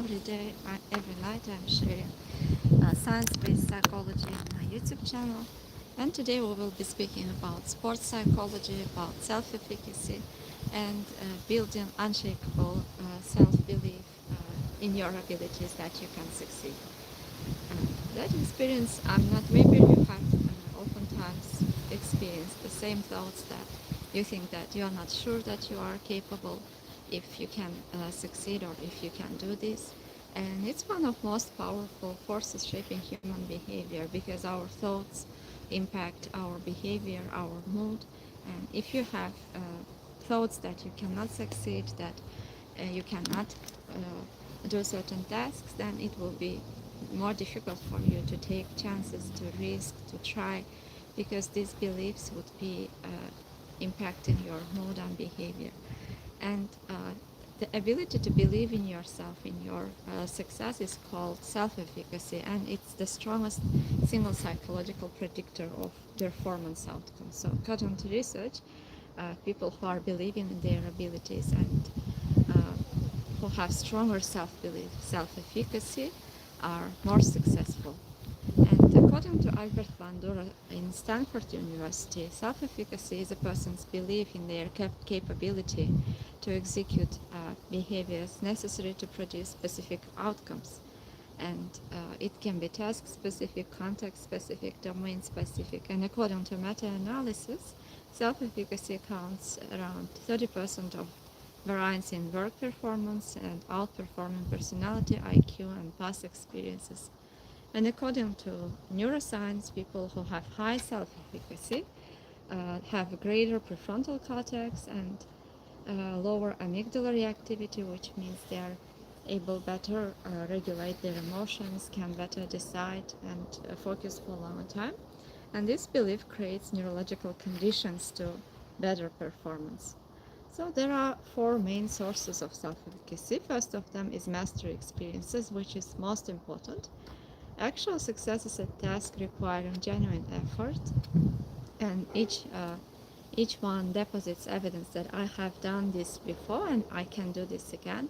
Every day, every night, I'm sharing science-based psychology on my YouTube channel. And today we will be speaking about sports psychology, about self-efficacy, and building unshakable self-belief in your abilities that you can succeed. That experience, I'm not, maybe you have oftentimes experienced the same thoughts that you think that you are not sure that you are capable, if you can succeed or if you can do this. And it's one of most powerful forces shaping human behavior because our thoughts impact our behavior, our mood. And if you have thoughts that you cannot succeed, that you cannot do certain tasks, then it will be more difficult for you to take chances, to risk, to try, because these beliefs would be impacting your mood and behavior. And the ability to believe in yourself, in your success, is called self-efficacy, and it's the strongest single psychological predictor of performance outcomes. So according to research, people who are believing in their abilities and who have stronger self-belief, self-efficacy, are more successful. And according to Albert Bandura in Stanford University, self-efficacy is a person's belief in their capability to execute behaviors necessary to produce specific outcomes. And it can be task-specific, context-specific, domain-specific. And according to meta-analysis, self-efficacy accounts around 30% of variance in work performance and outperforming personality, IQ, and past experiences. And according to neuroscience, people who have high self-efficacy have greater prefrontal cortex and lower amygdala reactivity, which means they are able better regulate their emotions, can better decide and focus for a longer time. And this belief creates neurological conditions to better performance. So there are four main sources of self-efficacy. First of them is mastery experiences, which is most important. Actual success is a task requiring genuine effort, and each one deposits evidence that I have done this before and I can do this again.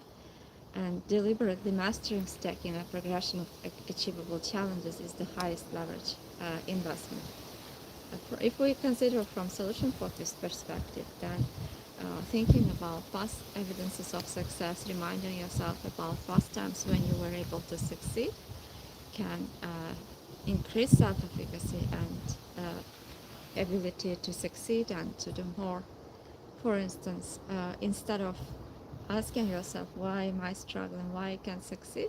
And deliberately mastering stacking a progression of achievable challenges is the highest leverage investment. If we consider from solution-focused perspective, then thinking about past evidences of success, reminding yourself about past times when you were able to succeed, can increase self-efficacy and ability to succeed and to do more. For instance, instead of asking yourself, why am I struggling, why I can't succeed,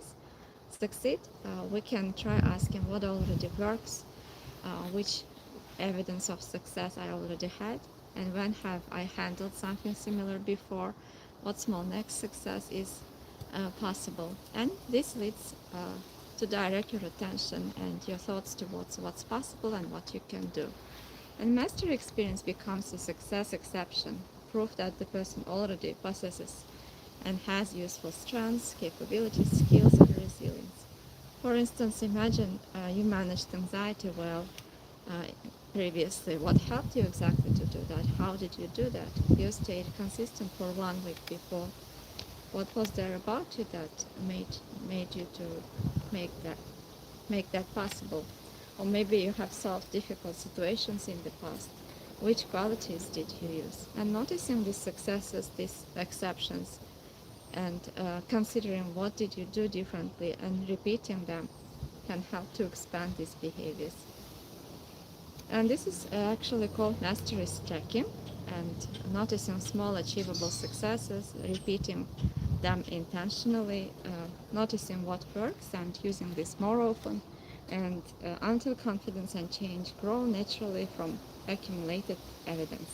we can try asking what already works, which evidence of success I already had, and when have I handled something similar before, what small next success is possible. And this leads to direct your attention and your thoughts towards what's possible and what you can do. And mastery experience becomes a success exception, proof that the person already possesses and has useful strengths, capabilities, skills, and resilience. For instance, imagine you managed anxiety well previously. What helped you exactly to do that? How did you do that? You stayed consistent for 1 week before. What was there about you that made you to make that possible? Or maybe you have solved difficult situations in the past. Which qualities did you use? And noticing these successes, these exceptions, and considering what did you do differently and repeating them can help to expand these behaviors. And this is actually called mastery stacking, and noticing small achievable successes, repeating them intentionally, noticing what works and using this more often, and until confidence and change grow naturally from accumulated evidence.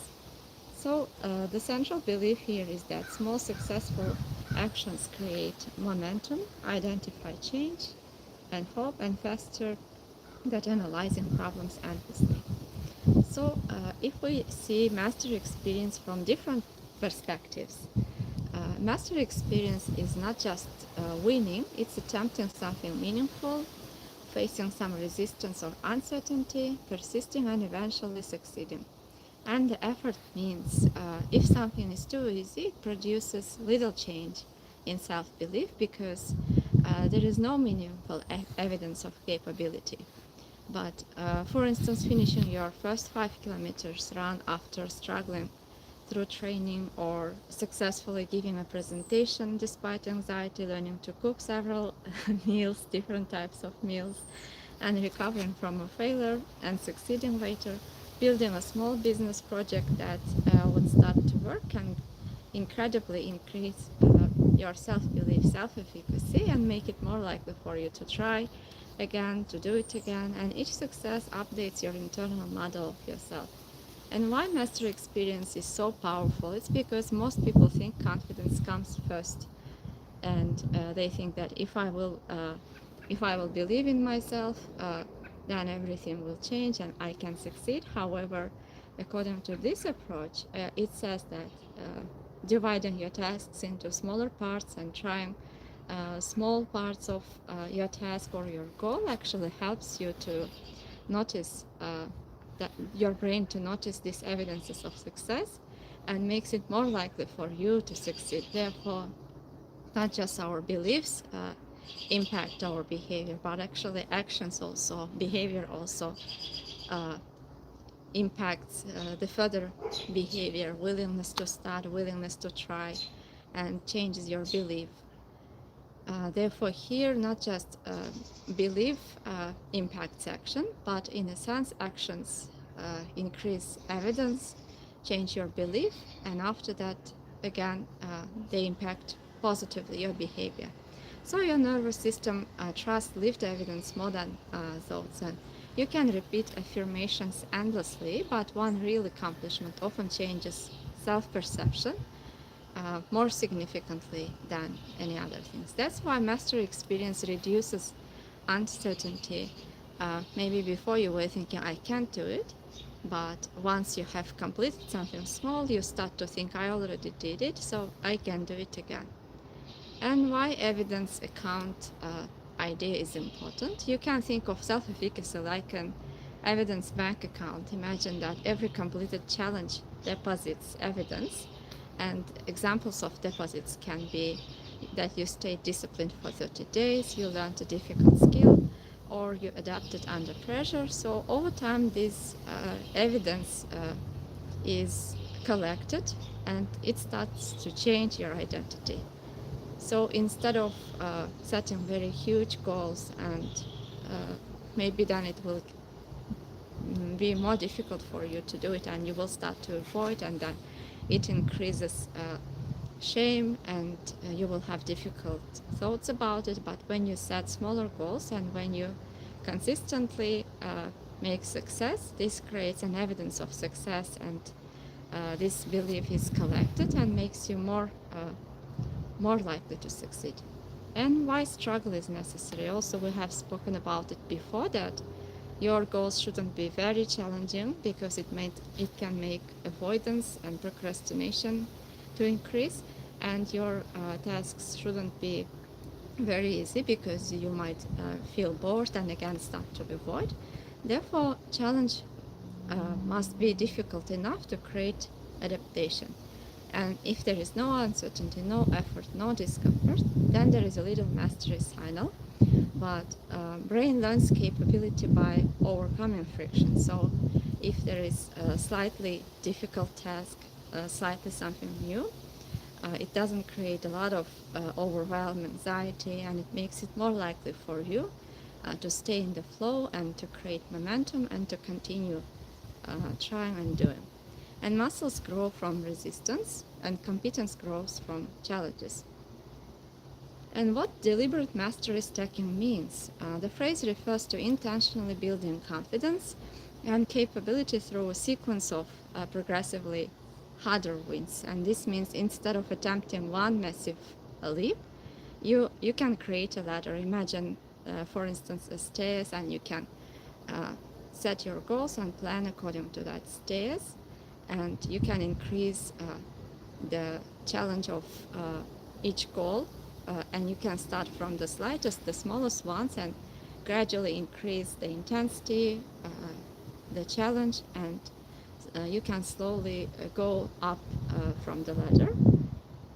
So the central belief here is that small successful actions create momentum, identify change and hope, and faster than analyzing problems endlessly. So if we see mastery experience from different perspectives, mastery experience is not just winning, it's attempting something meaningful, facing some resistance or uncertainty, persisting, and eventually succeeding. And the effort means if something is too easy, it produces little change in self-belief because there is no meaningful evidence of capability. But for instance, finishing your first 5 kilometers run after struggling through training, or successfully giving a presentation despite anxiety, learning to cook several meals, different types of meals, and recovering from a failure and succeeding later, building a small business project that would start to work can incredibly increase your self-belief, self-efficacy, and make it more likely for you to try again, to do it again, and each success updates your internal model of yourself. And why mastery experience is so powerful? It's because most people think confidence comes first, and they think that if I will believe in myself, then everything will change and I can succeed. However, according to this approach, it says that dividing your tasks into smaller parts and trying small parts of your task or your goal actually helps you to notice that your brain to notice these evidences of success, and makes it more likely for you to succeed. Therefore, not just our beliefs impact our behavior, but actually actions also, behavior also uh, impacts the further behavior, willingness to start, willingness to try, and changes your belief. Therefore, here not just belief impacts action, but in a sense, actions increase evidence, change your belief, and after that, again, they impact positively your behavior. So your nervous system trusts lived evidence more than thoughts, and you can repeat affirmations endlessly, but one real accomplishment often changes self-perception more significantly than any other things. That's why mastery experience reduces uncertainty. Maybe before you were thinking, I can't do it, but once you have completed something small, you start to think, I already did it, so I can do it again. And why evidence account idea is important. You can think of self-efficacy like an evidence bank account. Imagine that every completed challenge deposits evidence, and examples of deposits can be that you stayed disciplined for 30 days, you learned a difficult skill, or you adapted under pressure. So over time, this evidence is collected, and it starts to change your identity. So instead of setting very huge goals, and maybe then it will be more difficult for you to do it, and you will start to avoid, and then it increases shame, and you will have difficult thoughts about it. But when you set smaller goals and when you consistently make success, this creates an evidence of success, and this belief is collected and makes you more likely to succeed. And why struggle is necessary. Also, we have spoken about it before, that your goals shouldn't be very challenging, because it can make avoidance and procrastination to increase, and your tasks shouldn't be very easy, because you might feel bored and again start to avoid. Therefore, challenge must be difficult enough to create adaptation. And if there is no uncertainty, no effort, no discomfort, then there is a little mastery signal. But brain learns capability by overcoming friction. So if there is a slightly difficult task, slightly something new, it doesn't create a lot of overwhelm, anxiety, and it makes it more likely for you to stay in the flow and to create momentum and to continue trying and doing. And muscles grow from resistance, and competence grows from challenges. And what deliberate mastery stacking means? The phrase refers to intentionally building confidence and capability through a sequence of progressively harder wins. And this means instead of attempting one massive leap, you can create a ladder. Imagine, for instance, a stairs, and you can set your goals and plan according to that stairs, and you can increase the challenge of each goal, and you can start from the slightest, the smallest ones, and gradually increase the intensity, the challenge, and you can slowly go up from the ladder.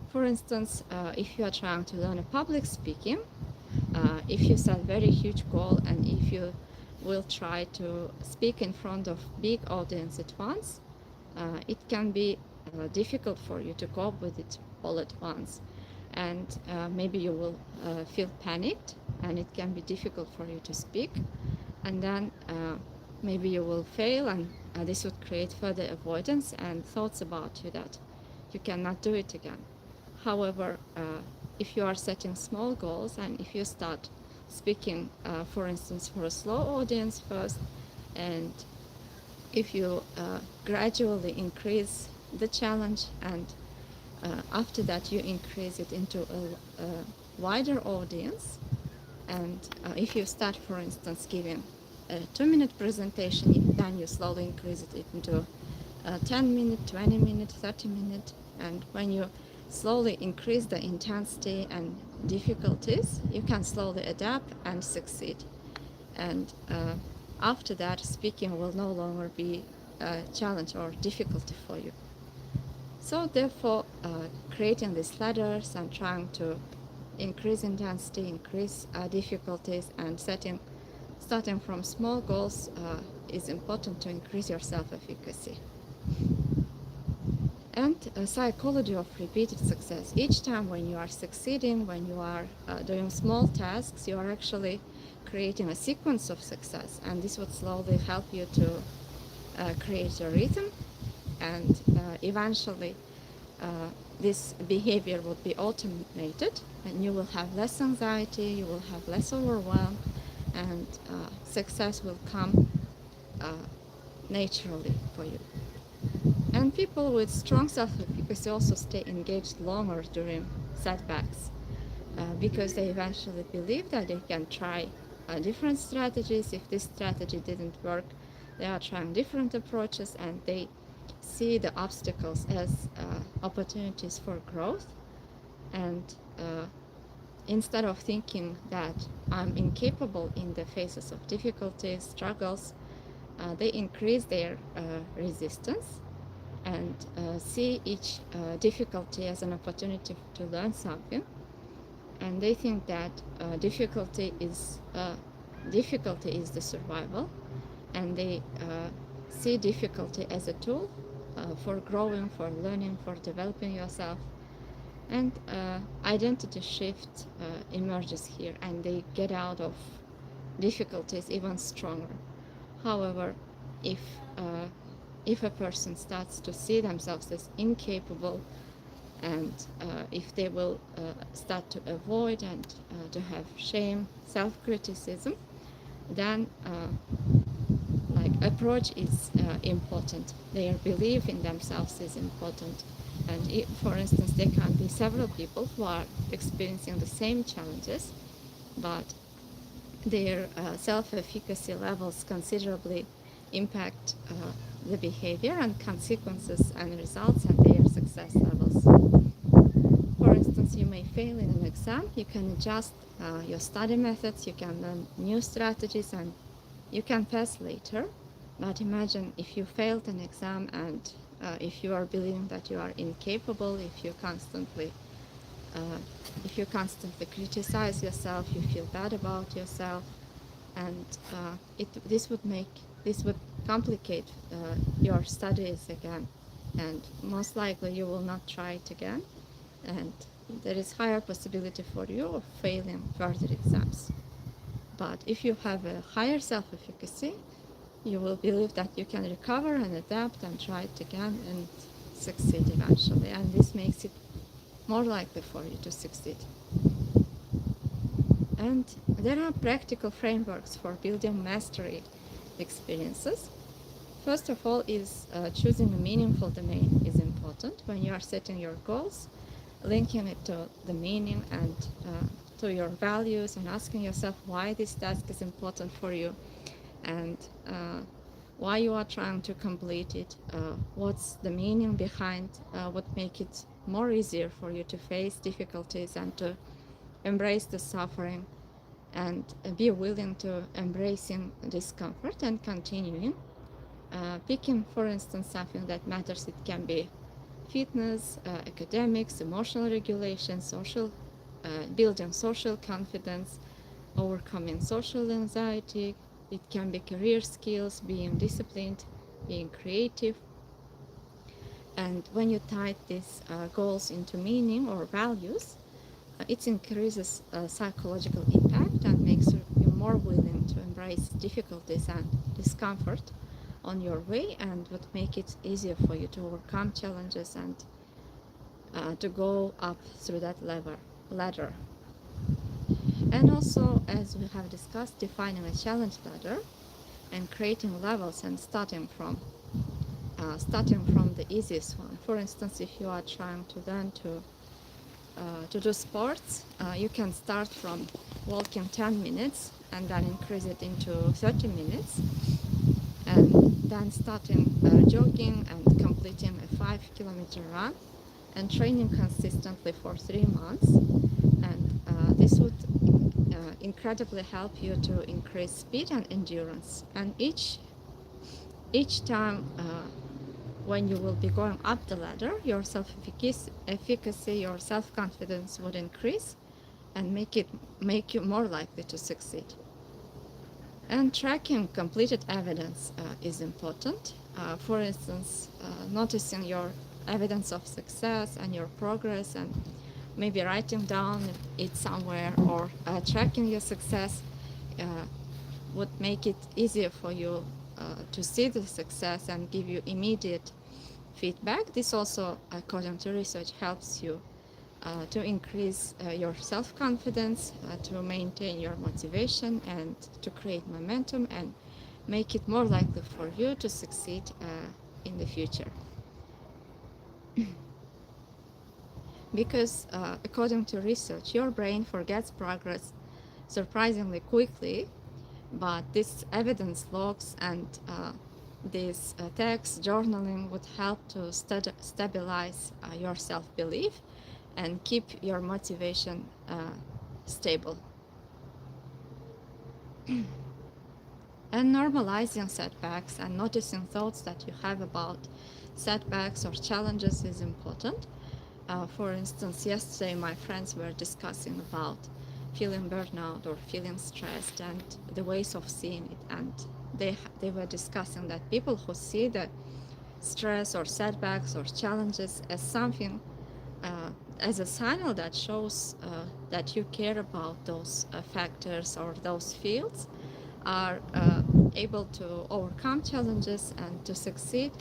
For instance, if you are trying to learn a public speaking, if you set very huge goal and if you will try to speak in front of big audience at once, it can be difficult for you to cope with it all at once, and maybe you will feel panicked, and it can be difficult for you to speak, and then maybe you will fail, and this would create further avoidance and thoughts about you that you cannot do it again. However, if you are setting small goals and if you start speaking, for instance, for a slow audience first, and if you gradually increase the challenge, and after that you increase it into a wider audience, and if you start, for instance, giving a 2-minute presentation, then you slowly increase it into 10-minute, 20-minute, 30-minute, and when you slowly increase the intensity and difficulties, you can slowly adapt and succeed. And after that, speaking will no longer be a challenge or difficulty for you. So therefore, creating these ladders and trying to increase intensity, increase difficulties, and starting from small goals is important to increase your self-efficacy. And a psychology of repeated success. Each time when you are succeeding, when you are doing small tasks, you are actually creating a sequence of success, and this would slowly help you to create a rhythm, and eventually this behavior would be automated, and you will have less anxiety, you will have less overwhelm, and success will come naturally for you. And people with strong self-efficacy also stay engaged longer during setbacks because they eventually believe that they can try different strategies. If this strategy didn't work, they are trying different approaches, and they see the obstacles as opportunities for growth. And instead of thinking that I'm incapable in the faces of difficulties, struggles, they increase their resistance and see each difficulty as an opportunity to learn something. And they think that difficulty is the survival, and they see difficulty as a tool for growing, for learning, for developing yourself. And identity shift emerges here, and they get out of difficulties even stronger. However, if a person starts to see themselves as incapable, and if they will start to avoid and to have shame, self-criticism, then approach is important. Their belief in themselves is important. And if, for instance, there can be several people who are experiencing the same challenges, but their self-efficacy levels considerably impact the behavior and consequences and results and their success levels. For instance, you may fail in an exam. You can adjust your study methods, you can learn new strategies, and you can pass later. But imagine if you failed an exam, and if you are believing that you are incapable, if you constantly criticize yourself, you feel bad about yourself, and this would complicate your studies again, and most likely you will not try it again, and there is higher possibility for you of failing further exams. But if you have a higher self-efficacy, you will believe that you can recover and adapt and try it again and succeed eventually, and this makes it more likely for you to succeed. And there are practical frameworks for building mastery experiences. First of all is choosing a meaningful domain is important. When you are setting your goals, linking it to the meaning and to your values, and asking yourself why this task is important for you, and why you are trying to complete it, what's the meaning behind what make it more easier for you to face difficulties and to embrace the suffering, and be willing to embracing discomfort and continuing. Picking, for instance, something that matters. It can be fitness, academics, emotional regulation, social, building social confidence, overcoming social anxiety. It can be career skills, being disciplined, being creative. And when you tie these goals into meaning or values, it increases psychological impact and makes you more willing to embrace difficulties and discomfort on your way, and would make it easier for you to overcome challenges and to go up through that ladder. And also, as we have discussed, defining a challenge ladder and creating levels and starting from the easiest one. For instance, if you are trying to learn to do sports, you can start from walking 10 minutes and then increase it into 30 minutes, and then starting jogging and completing a 5-kilometer run and training consistently for 3 months. And this would incredibly help you to increase speed and endurance. And each time when you will be going up the ladder, your self-efficacy, your self-confidence would increase and make you more likely to succeed. And tracking completed evidence is important. For instance, noticing your evidence of success and your progress, and maybe writing down it somewhere, or tracking your success uh, would make it easier for you to see the success and give you immediate feedback. This also, according to research, helps you to increase your self-confidence, to maintain your motivation, and to create momentum and make it more likely for you to succeed in the future. Because according to research, your brain forgets progress surprisingly quickly, but this evidence logs and this text journaling would help to stabilize your self-belief and keep your motivation stable. And normalizing setbacks and noticing thoughts that you have about setbacks or challenges is important. For instance, yesterday my friends were discussing about feeling burnout or feeling stressed and the ways of seeing it. And they were discussing that people who see the stress or setbacks or challenges as something, as a signal that shows that you care about those factors or those fields, are able to overcome challenges and to succeed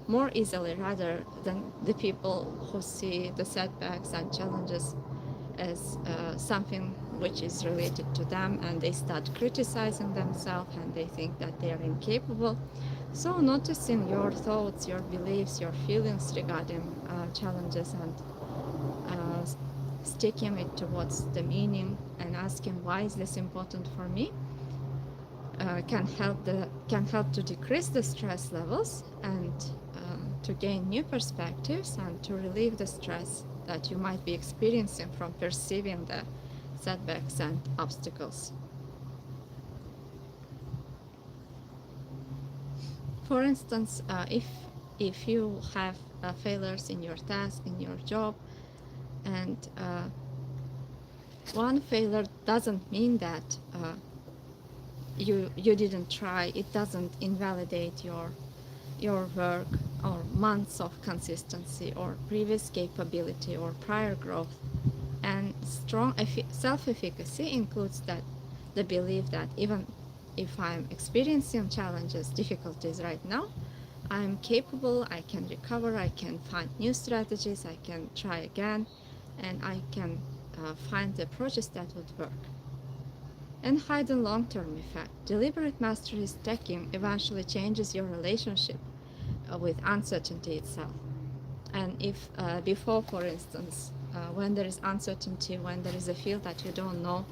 more easily, rather than the people who see the setbacks and challenges as something which is related to them, and they start criticizing themselves and they think that they are incapable. So noticing your thoughts, your beliefs, your feelings regarding challenges, and uh, sticking it towards the meaning and asking, why is this important for me, can help to decrease the stress levels and to gain new perspectives and to relieve the stress that you might be experiencing from perceiving the setbacks and obstacles. For instance, if you have failures in your task, in your job, and one failure doesn't mean that you didn't try. It doesn't invalidate your work or months of consistency or previous capability or prior growth. And strong self-efficacy includes that the belief that even if I'm experiencing challenges, difficulties right now, I'm capable, I can recover, I can find new strategies, I can try again, and I can find the approaches that would work. And hidden long-term effect. Deliberate mastery stacking eventually changes your relationship with uncertainty itself. And if before, for instance, when there is uncertainty, when there is a field that you don't know,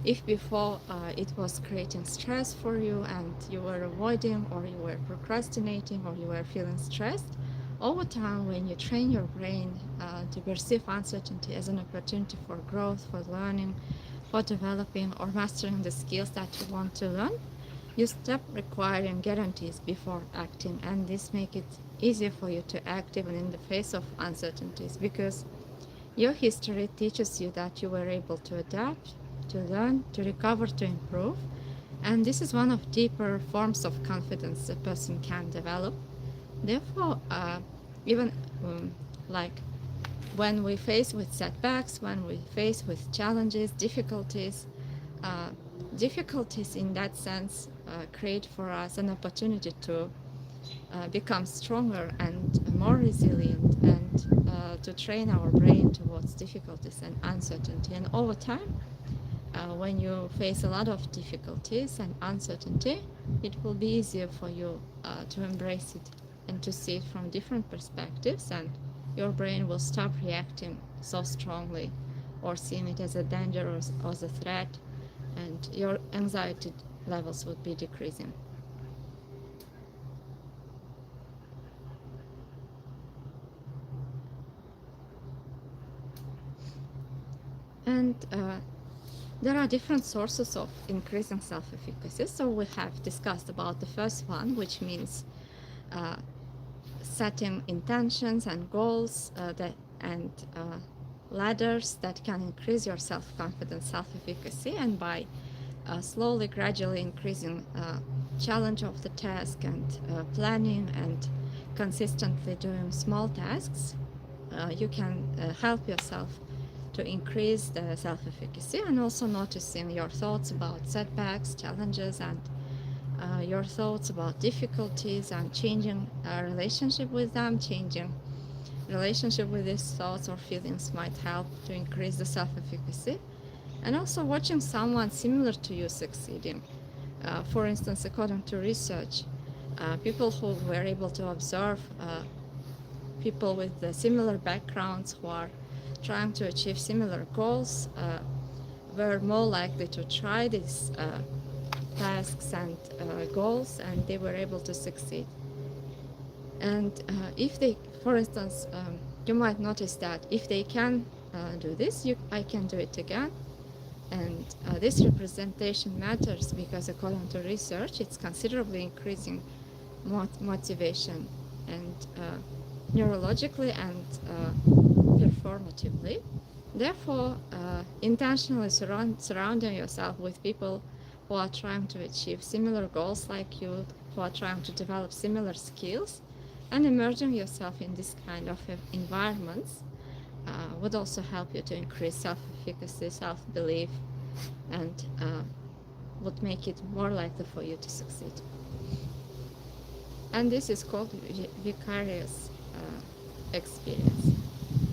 if before it was creating stress for you and you were avoiding or you were procrastinating or you were feeling stressed, over time when you train your brain to perceive uncertainty as an opportunity for growth, for learning, for developing or mastering the skills that you want to learn, you stop requiring guarantees before acting, and this makes it easier for you to act even in the face of uncertainties, because your history teaches you that you were able to adapt, to learn, to recover, to improve. And this is one of deeper forms of confidence a person can develop. Therefore, even like when we face with setbacks, when we face with challenges, uh, difficulties in that sense create for us an opportunity to become stronger and more resilient, and to train our brain towards difficulties and uncertainty. And over time, when you face a lot of difficulties and uncertainty, it will be easier for you to embrace it and to see it from different perspectives, and your brain will stop reacting so strongly or seeing it as a danger or as a threat, and your anxiety levels would be decreasing. And there are different sources of increasing self-efficacy. So we have discussed about the first one, which means uh, setting intentions and goals and ladders that can increase your self-confidence, self-efficacy, and by slowly, gradually increasing challenge of the task and planning and consistently doing small tasks, you can help yourself to increase the self-efficacy, and also noticing your thoughts about setbacks, challenges, and your thoughts about difficulties, and changing relationship with them. Changing relationship with these thoughts or feelings might help to increase the self-efficacy. And also watching someone similar to you succeeding. For instance, according to research, people who were able to observe people with similar backgrounds who are trying to achieve similar goals were more likely to try these tasks and goals, and they were able to succeed. And if they, for instance, you might notice that if they can do this, I can do it again. And this representation matters because, according to research, it's considerably increasing motivation and neurologically and performatively. Therefore, intentionally surrounding yourself with people who are trying to achieve similar goals like you, who are trying to develop similar skills, and immersing yourself in this kind of environments would also help you to increase self-efficacy, self-belief, and would make it more likely for you to succeed. And this is called vicarious experience.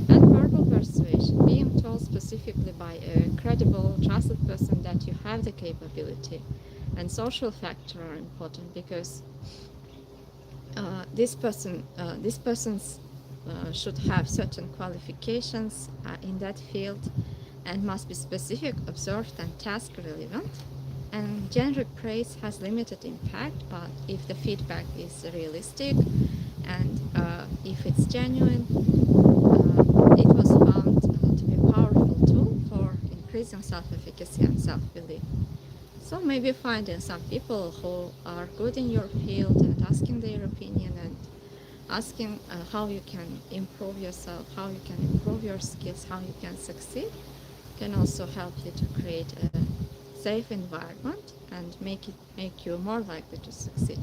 And verbal persuasion, being told specifically by a credible, trusted person that you have the capability, and social factor are important because this person's should have certain qualifications in that field and must be specific, observed, and task relevant. And generic praise has limited impact, but if the feedback is realistic and if it's genuine, it was found to be a powerful tool for increasing self-efficacy and self-belief. So maybe finding some people who are good in your field and asking their opinion and asking how you can improve yourself, how you can improve your skills, how you can succeed, can also help you to create a safe environment and make you more likely to succeed.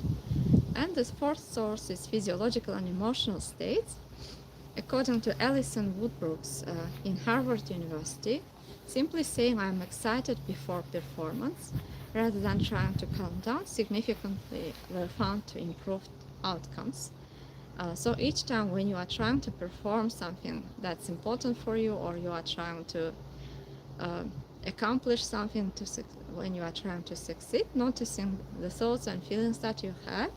And the fourth source is physiological and emotional states. According to Alison Woodbrooks in Harvard University, simply saying I'm excited before performance rather than trying to calm down significantly were found to improve outcomes. So each time when you are trying to perform something that's important for you, or you are trying to accomplish something, when you are trying to succeed, noticing the thoughts and feelings that you have,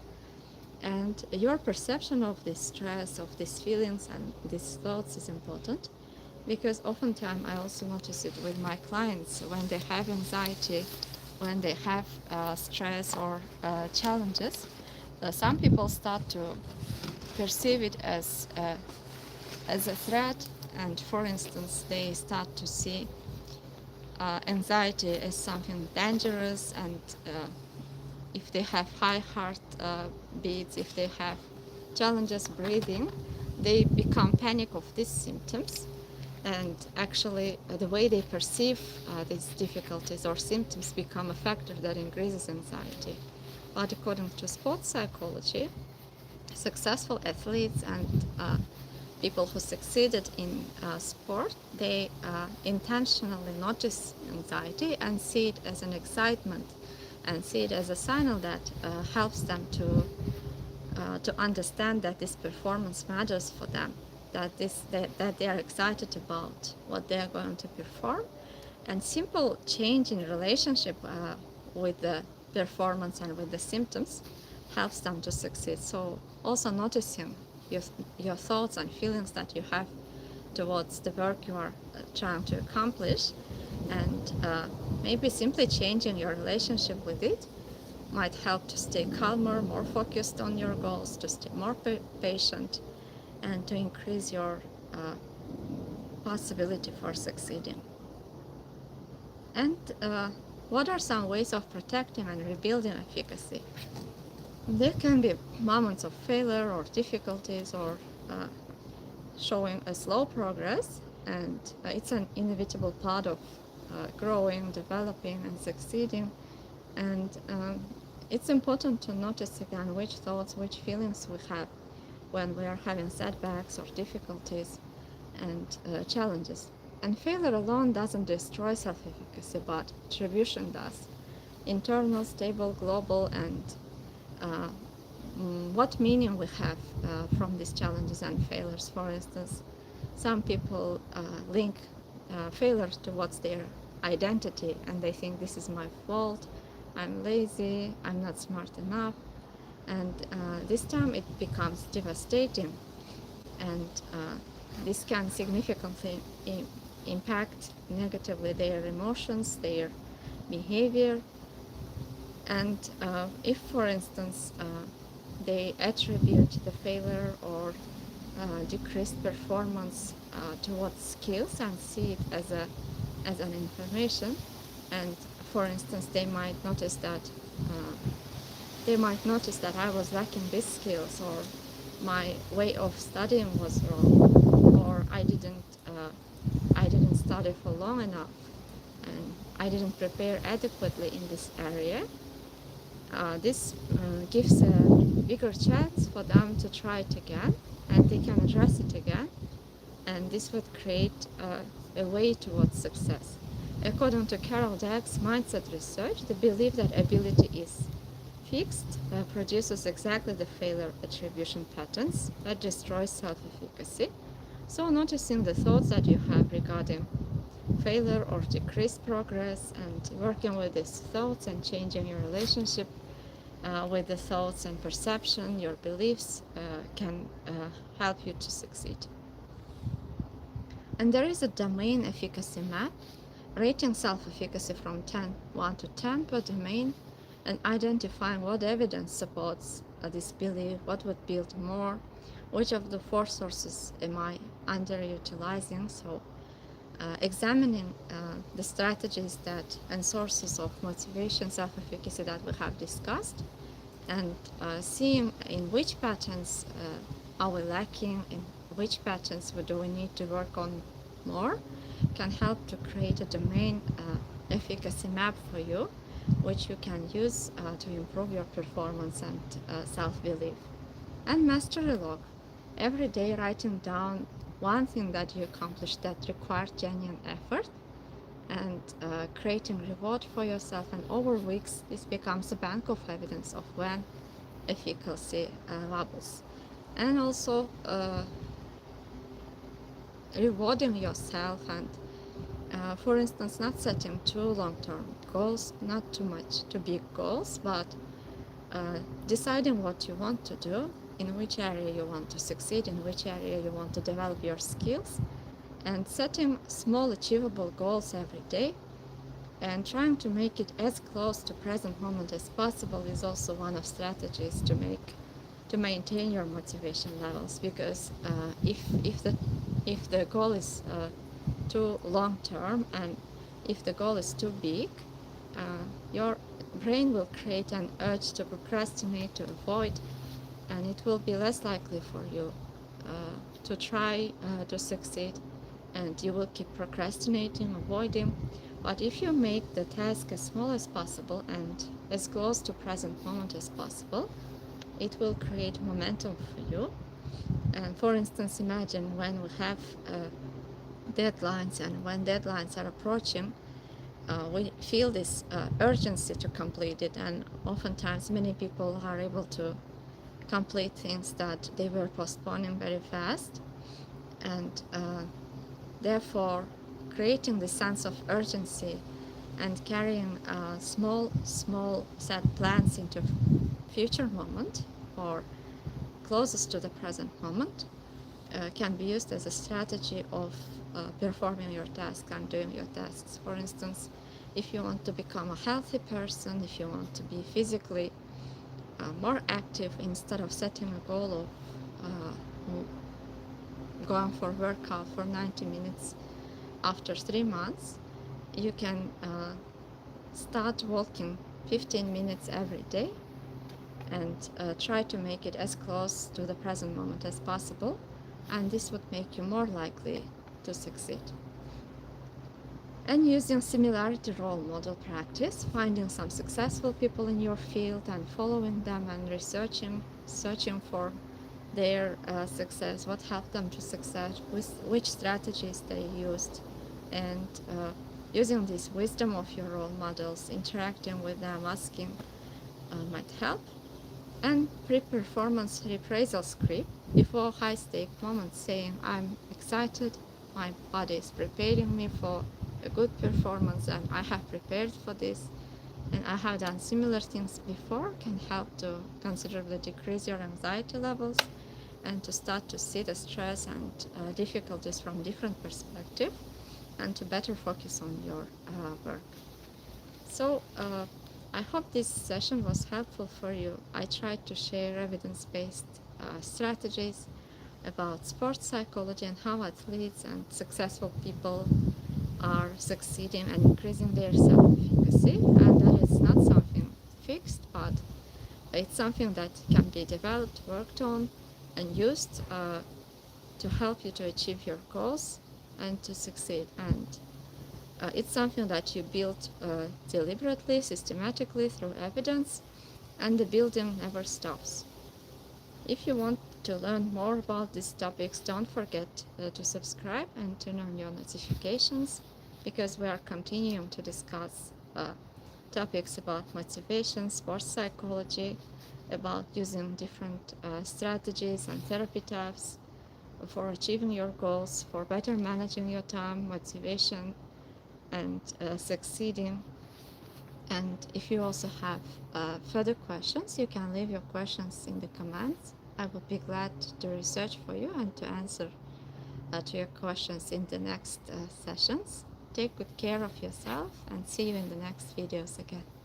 and your perception of this stress, of these feelings and these thoughts is important, because oftentimes I also notice it with my clients when they have anxiety, when they have stress or challenges. Some people start to perceive it as a threat, and for instance, they start to see anxiety as something dangerous, and if they have high heart beats, if they have challenges breathing, they become panic of these symptoms, And actually, the way they perceive these difficulties or symptoms become a factor that increases anxiety. But according to sports psychology, successful athletes and people who succeeded in sport, they intentionally notice anxiety and see it as an excitement and see it as a signal that helps them to understand that this performance matters for them, that they are excited about what they are going to perform, and simple change in relationship with the performance and with the symptoms helps them to succeed. So also noticing your, your thoughts and feelings that you have towards the work you are trying to accomplish, and maybe simply changing your relationship with it might help to stay calmer, more focused on your goals, to stay more patient, and to increase your possibility for succeeding. And what are some ways of protecting and rebuilding efficacy? There can be moments of failure or difficulties or showing a slow progress, and it's an inevitable part of growing, developing, and succeeding. And it's important to notice again which thoughts, which feelings we have when we are having setbacks or difficulties and challenges. And failure alone doesn't destroy self-efficacy, but attribution does. Internal, stable, global, and uh, what meaning we have from these challenges and failures. For instance, some people link failure towards their identity, and they think this is my fault, I'm lazy, I'm not smart enough, and this time it becomes devastating, and this can significantly impact negatively their emotions, their behavior. And if, for instance, they attribute the failure or decreased performance towards skills and see it as an information, and for instance, they might notice that I was lacking these skills, or my way of studying was wrong, or I didn't study for long enough, and I didn't prepare adequately in this area. This gives a bigger chance for them to try it again, and they can address it again, and this would create a way towards success. According to Carol Dweck's mindset research, the belief that ability is fixed produces exactly the failure attribution patterns that destroy self-efficacy. So noticing the thoughts that you have regarding failure or decreased progress, and working with these thoughts and changing your relationship with the thoughts and perception, your beliefs, can help you to succeed. And there is a domain efficacy map, rating self-efficacy from 1 to 10 per domain, and identifying what evidence supports this belief, what would build more, which of the four sources am I underutilizing. So examining the strategies and sources of motivation, self-efficacy that we have discussed, and seeing in which patterns are we lacking, in which patterns do we need to work on more, can help to create a domain efficacy map for you, which you can use to improve your performance and self-belief. And mastery log, every day writing down one thing that you accomplished that required genuine effort, and creating reward for yourself, and over weeks this becomes a bank of evidence of when efficacy wobbles. And also rewarding yourself, and for instance, not setting too long-term goals, not too big goals, but deciding what you want to do, in which area you want to succeed, in which area you want to develop your skills, and setting small achievable goals every day, and trying to make it as close to present moment as possible is also one of strategies to maintain your motivation levels. Because if the goal is too long term, and if the goal is too big, your brain will create an urge to procrastinate, to avoid, and it will be less likely for you to try to succeed. and you will keep procrastinating, avoiding. But if you make the task as small as possible and as close to present moment as possible, it will create momentum for you. And for instance, imagine when we have deadlines, and when deadlines are approaching, we feel this urgency to complete it, and oftentimes many people are able to complete things that they were postponing very fast, and therefore creating the sense of urgency and carrying small set plans into future moment or closest to the present moment can be used as a strategy of performing your task and doing your tasks. For instance, if you want to become a healthy person, if you want to be physically more active, instead of setting a goal of going for workout for 90 minutes after 3 months, you can start walking 15 minutes every day and try to make it as close to the present moment as possible, and this would make you more likely to succeed. And using similarity role model practice, finding some successful people in your field and following them and searching for their success, what helped them to success, which strategies they used, and using this wisdom of your role models, interacting with them, asking might help. And pre-performance reprisal script before high-stake moments, saying I'm excited, my body is preparing me for a good performance, and I have prepared for this, and I have done similar things before, can help to considerably decrease your anxiety levels and to start to see the stress and difficulties from different perspective, and to better focus on your work. So I hope this session was helpful for you. I tried to share evidence-based strategies about sports psychology and how athletes and successful people are succeeding and increasing their self-efficacy, and that it's not something fixed, but it's something that can be developed, worked on, and used to help you to achieve your goals and to succeed. And it's something that you build deliberately, systematically through evidence, and the building never stops. If you want to learn more about these topics, don't forget to subscribe and turn on your notifications, because we are continuing to discuss topics about motivation, sports psychology, about using different strategies and therapy types for achieving your goals, for better managing your time, motivation, and succeeding. And if you also have further questions, you can leave your questions in the comments. I will be glad to research for you and to answer to your questions in the next sessions. Take good care of yourself, and see you in the next videos again.